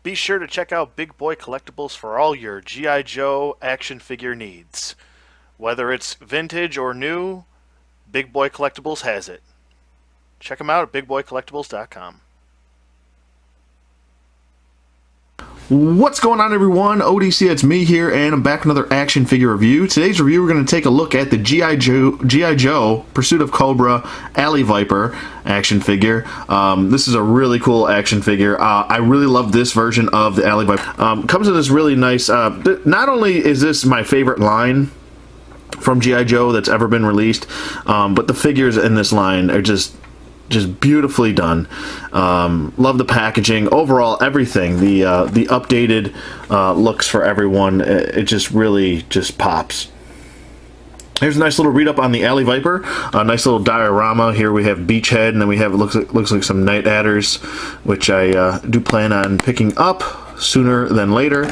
Be sure to check out Big Boy Collectibles for all your G.I. Joe action figure needs. Whether it's vintage or new, Big Boy Collectibles has it. Check them out at bigboycollectibles.com. What's going on, everyone? ODC, it's me here, and I'm back with another action figure review. Today's review, we're going to take a look at the G.I. Joe Pursuit of Cobra Alley Viper action figure. This is a really cool action figure. I really love this version of the Alley Viper. Comes in this really nice, not only is this my favorite line from G.I. Joe that's ever been released, but the figures in this line are just beautifully done. Love the packaging, overall everything. The updated looks for everyone. It just really just pops. Here's a nice little read up on the Alley Viper. A nice little diorama. Here we have Beachhead, and then we have looks like some Night Adders, which I do plan on picking up sooner than later.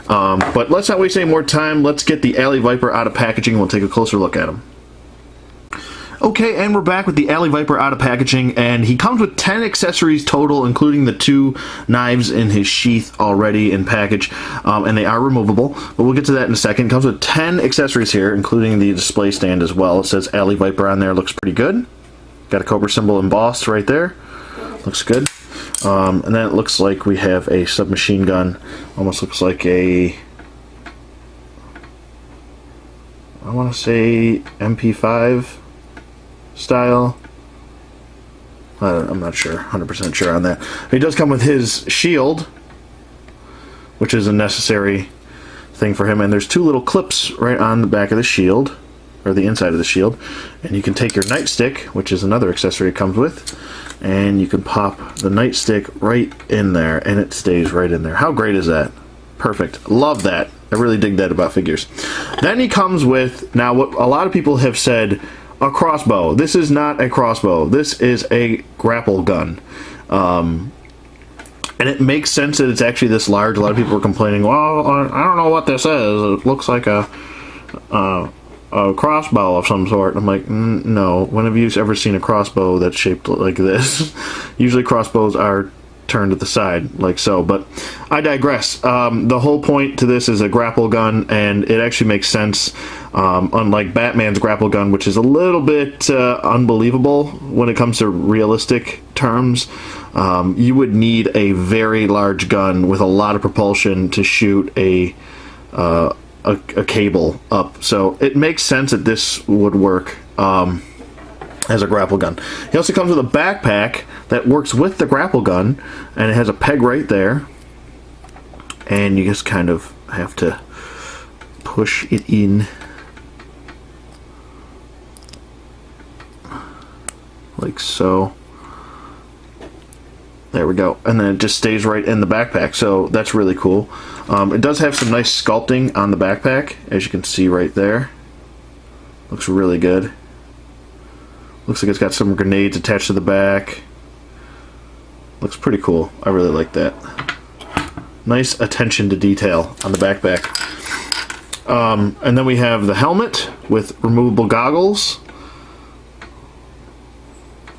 But let's not waste any more time. Let's get the Alley Viper out of packaging. We'll take a closer look at him. Okay, and we're back with the Alley Viper out of packaging, and he comes with 10 accessories total, including the 2 knives in his sheath already in package, and they are removable, but we'll get to that in a second. Comes with 10 accessories here, including the display stand as well. It says Alley Viper on there, looks pretty good. Got a Cobra symbol embossed right there, looks good. And then it looks like we have a submachine gun, almost looks like a, I want to say MP5 style. I'm not sure, 100% sure on that. He does come with his shield, which is a necessary thing for him, and there's 2 little clips right on the back of the shield, or the inside of the shield, and you can take your nightstick, which is another accessory it comes with, and you can pop the nightstick right in there, and it stays right in there. How great is that? Perfect. Love that. I really dig that about figures. Then he comes with, now what a lot of people have said, a crossbow. This is not a crossbow. This is a grapple gun. And it makes sense that it's actually this large. A lot of people are complaining, well, I don't know what this is. It looks like a crossbow of some sort. I'm like, no. When have you ever seen a crossbow that's shaped like this? Usually crossbows are turned to the side, like so, but I digress. The whole point to this is a grapple gun, and it actually makes sense. Unlike Batman's grapple gun, which is a little bit unbelievable when it comes to realistic terms, you would need a very large gun with a lot of propulsion to shoot a cable up. So it makes sense that this would work as a grapple gun. He also comes with a backpack that works with the grapple gun, and it has a peg right there, and you just kind of have to push it in like so. There we go, and then it just stays right in the backpack, so that's really cool. It does have some nice sculpting on the backpack, as you can see right there. Looks really good. Looks like it's got some grenades attached to the back. Looks pretty cool. I really like that. Nice attention to detail on the backpack. And then we have the helmet with removable goggles,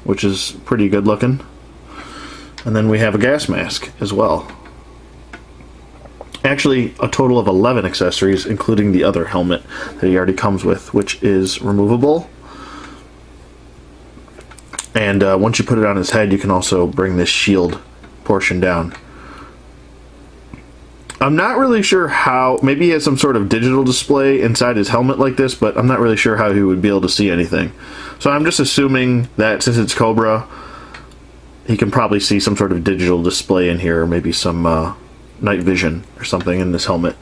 which is pretty good looking. And then we have a gas mask as well. Actually, a total of 11 accessories, including the other helmet that he already comes with, which is removable. And once you put it on his head, you can also bring this shield portion down. I'm not really sure how, maybe he has some sort of digital display inside his helmet like this, but I'm not really sure how he would be able to see anything. So I'm just assuming that since it's Cobra, he can probably see some sort of digital display in here, or maybe some night vision or something in this helmet.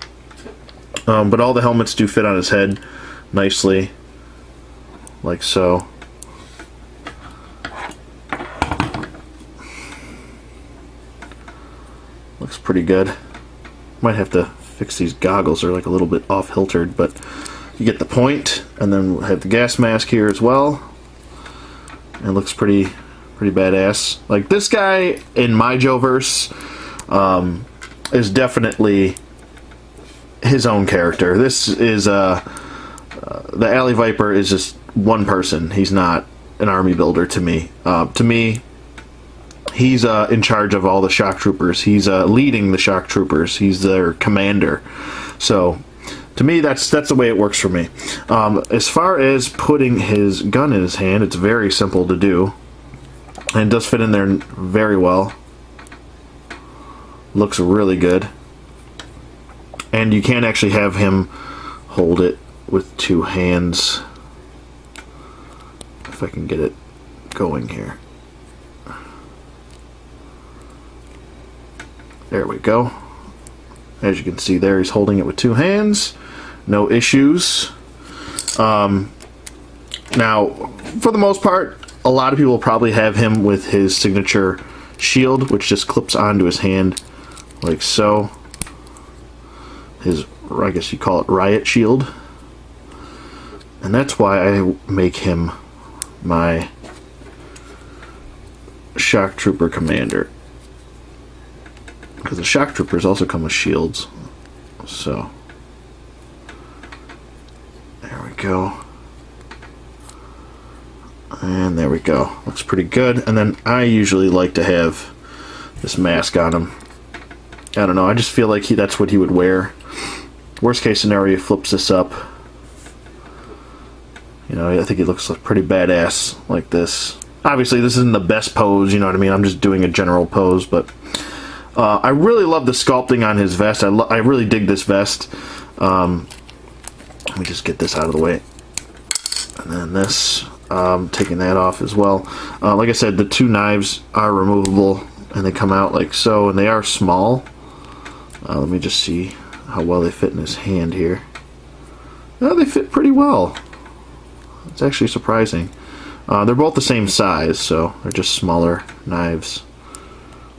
But all the helmets do fit on his head nicely, like so. Looks pretty good. Might have to fix these goggles. They're like a little bit off-hiltered, but you get the point. And then we'll have the gas mask here as well. It looks pretty badass. Like, this guy in my Joe-verse is definitely his own character. This is the Alley Viper is just one person. He's not an army builder to me. To me, He's in charge of all the shock troopers. He's leading the shock troopers. He's their commander. So, to me, that's the way it works for me. As far as putting his gun in his hand, it's very simple to do. And it does fit in there very well. Looks really good. And you can actually have him hold it with two hands. If I can get it going here. There we go. As you can see there, he's holding it with two hands. No issues. Now, for the most part, a lot of people will probably have him with his signature shield, which just clips onto his hand like so. His, I guess you call it riot shield. And that's why I make him my shock trooper commander. Because the shock troopers also come with shields. So, there we go. And there we go. Looks pretty good. And then I usually like to have this mask on him. I don't know, I just feel like that's what he would wear. Worst case scenario, he flips this up. You know, I think he looks pretty badass like this. Obviously, this isn't the best pose, you know what I mean? I'm just doing a general pose, but I really love the sculpting on his vest. I really dig this vest. Let me just get this out of the way. And then this, taking that off as well. Like I said, the two knives are removable, and they come out like so, and they are small. Let me just see how well they fit in his hand here. They fit pretty well. It's actually surprising. They're both the same size, so they're just smaller knives,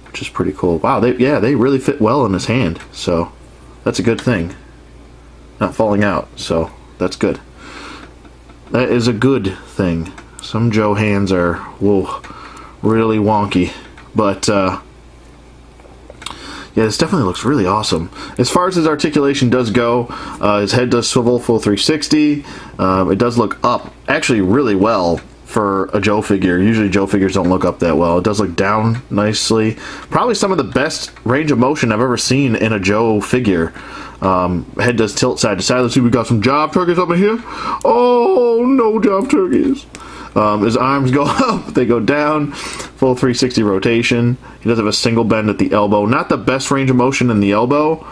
which is pretty cool. Wow, they really fit well in his hand, so that's a good thing. Not falling out, so that's good. That is a good thing. Some Joe hands are, whoa, really wonky, but yeah, this definitely looks really awesome. As far as his articulation does go, his head does swivel full 360. It does look up actually really well for a Joe figure. Usually Joe figures don't look up that well. It does look down nicely. Probably some of the best range of motion I've ever seen in a Joe figure. Head does tilt side to side. Let's see, we got some job turkeys up in here. Oh, no job turkeys. His arms go up, they go down, full 360 rotation. He does have a single bend at the elbow. Not the best range of motion in the elbow,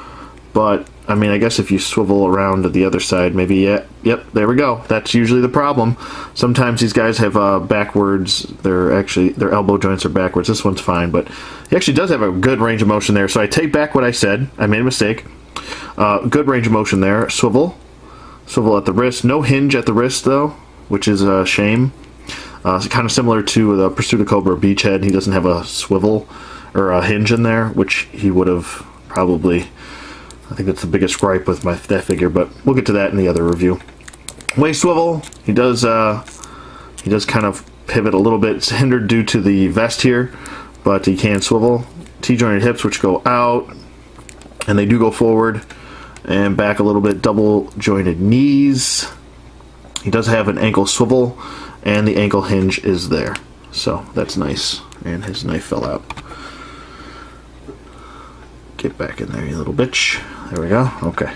but, I mean, I guess if you swivel around to the other side, maybe, yep, there we go. That's usually the problem. Sometimes these guys have backwards, their elbow joints are backwards. This one's fine, but he actually does have a good range of motion there, so I take back what I said. I made a mistake. Good range of motion there. Swivel at the wrist. No hinge at the wrist, though, which is a shame. It's kind of similar to the Pursuit of Cobra Beachhead. He doesn't have a swivel or a hinge in there, which he would have probably. I think that's the biggest gripe with that figure, but we'll get to that in the other review. Waist swivel. He does kind of pivot a little bit. It's hindered due to the vest here, but he can swivel. T-jointed hips, which go out, and they do go forward and back a little bit. Double jointed knees. He does have an ankle swivel, and the ankle hinge is there, so that's nice. And his knife fell out. Get back in there, you little bitch. There we go. Okay.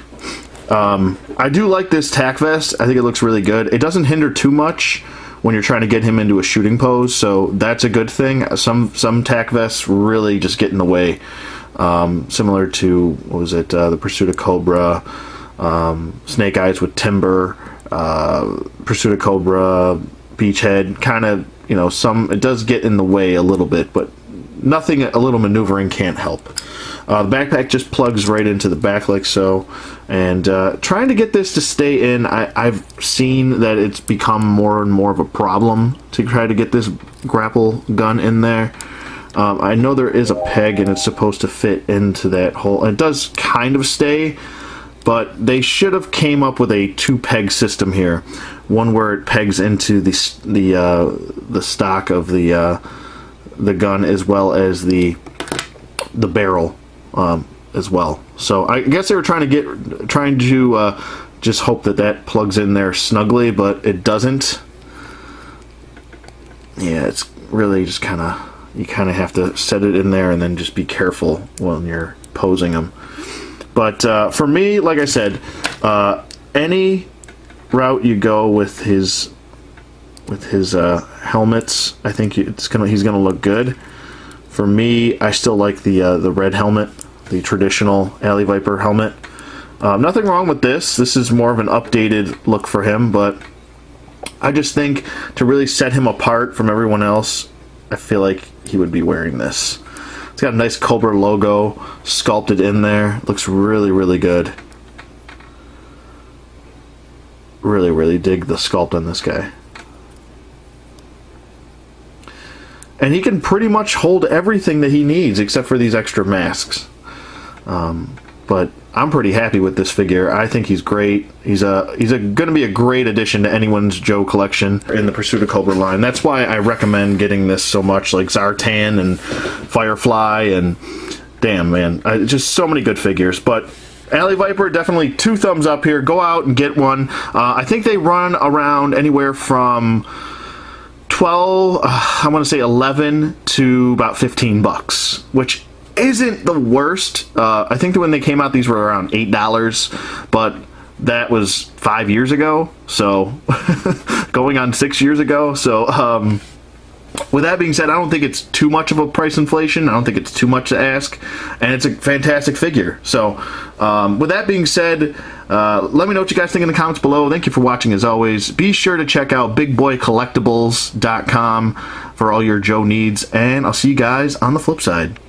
I do like this tack vest. I think it looks really good. It doesn't hinder too much when you're trying to get him into a shooting pose, so that's a good thing. Some tack vests really just get in the way. Similar to, what was it, the Pursuit of Cobra, Snake Eyes with Timber, Pursuit of Cobra, Beachhead, kind of, you know, it does get in the way a little bit, but nothing, a little maneuvering can't help. The backpack just plugs right into the back like so, and trying to get this to stay in, I've seen that it's become more and more of a problem to try to get this grapple gun in there. I know there is a peg and it's supposed to fit into that hole. It does kind of stay, but they should have came up with a two-peg system here. One where it pegs into the stock of the gun, as well as the barrel as well. So I guess they were trying to just hope that plugs in there snugly, but it doesn't. Yeah, it's really just kind of you kind of have to set it in there and then just be careful when you're posing them. But for me, like I said, any route you go with his helmets, I think he's gonna look good. For me, I still like the red helmet, the traditional Alley Viper helmet. Nothing wrong with this. This is more of an updated look for him, but I just think to really set him apart from everyone else, I feel like he would be wearing this. It's got a nice Cobra logo sculpted in there. Looks really, really good. Really, really dig the sculpt on this guy. And he can pretty much hold everything that he needs except for these extra masks. But I'm pretty happy with this figure. I think he's great. He's going to be a great addition to anyone's Joe collection in the Pursuit of Cobra line. That's why I recommend getting this so much, like Zartan and Firefly, and damn, man, just so many good figures. But Alley Viper, definitely 2 thumbs up here. Go out and get one. I think they run around anywhere from 12, I want to say 11 to about 15 bucks, which isn't the worst. I think that when they came out, these were around $8, but that was 5 years ago, so going on 6 years ago. So with that being said, I don't think it's too much of a price inflation. I don't think it's too much to ask, and it's a fantastic figure. So with that being said, let me know what you guys think in the comments below. Thank you for watching as always. Be sure to check out bigboycollectibles.com for all your Joe needs, and I'll see you guys on the flip side.